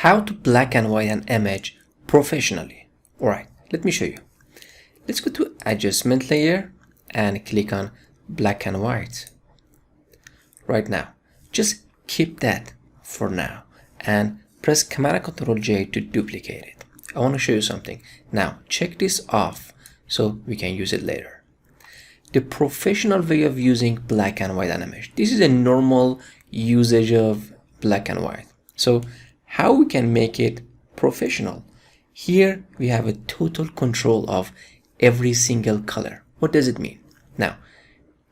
how to black and white an image professionally. Alright, let me show you. Let's go to adjustment layer and click on black and white. Right now, just keep that for now and press Command and Ctrl J to duplicate it. I want to show you something. Now check this off so we can use it later. The professional way of using black and white animation. This is a normal usage of black and white. So how we can make it professional? Here we have a total control of every single color. What does it mean? Now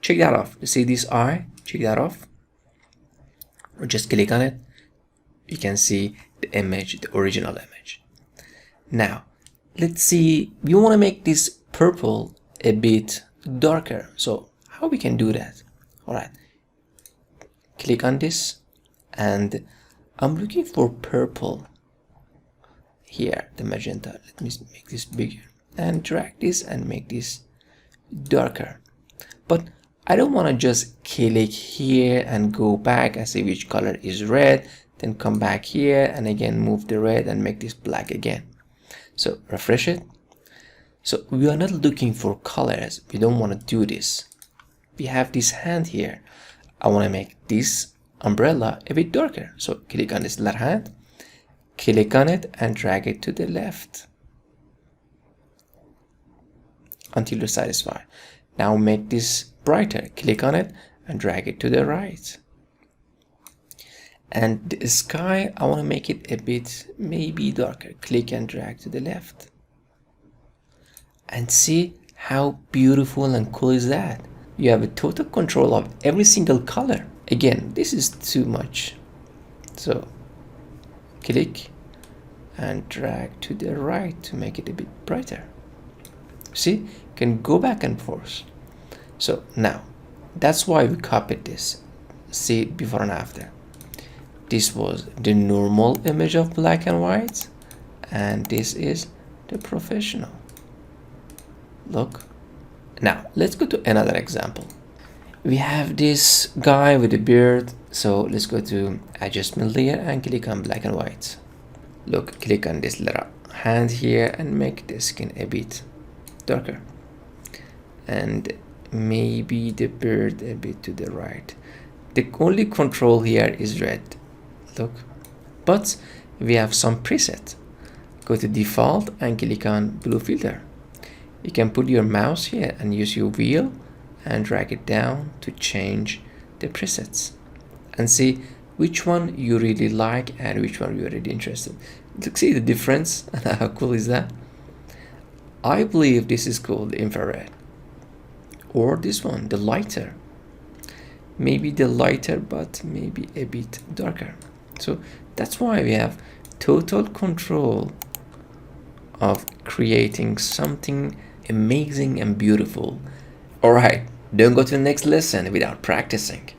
check that off. You see this eye? Check that off. Or just click on it. You can see the image, the original image. Now let's see, we want to make this purple a bit darker. So how we can do that? All right, click on this and I'm looking for purple here, the magenta. Let me make this bigger and drag this and make this darker. But I don't want to just click here and go back and see which color is red, then come back here and again move the red and make this black again. So refresh it. So we are not looking for colors. We don't want to do this. We have this hand here. I want to make this umbrella a bit darker. So click on this little hand, click on it and drag it to the left until you're satisfied. Now make this brighter. Click on it and drag it to the right. And the sky, I want to make it a bit maybe darker. Click and drag to the left. And see how beautiful and cool is that? You have a total control of every single color. Again, this is too much. So click and drag to the right to make it a bit brighter. See, you can go back and forth. So now, that's why we copied this. See it before and after. This was the normal image of black and white, and this is the professional. Look. Now let's go to another example. We have this guy with a beard, so let's go to adjustment layer and click on black and white. Look, click on this little hand here and make the skin a bit darker, and maybe the beard a bit to the right. The only control here is red. Look, but we have some preset. Go to default and click on blue filter. You can put your mouse here and use your wheel and drag it down to change the presets and see which one you really like and which one you're really interested. Look, see the difference and how cool is that? I believe this is called the infrared, or this one, the lighter. Maybe the lighter, but maybe a bit darker. So that's why we have total control of creating something amazing and beautiful. All right, don't go to the next lesson without practicing.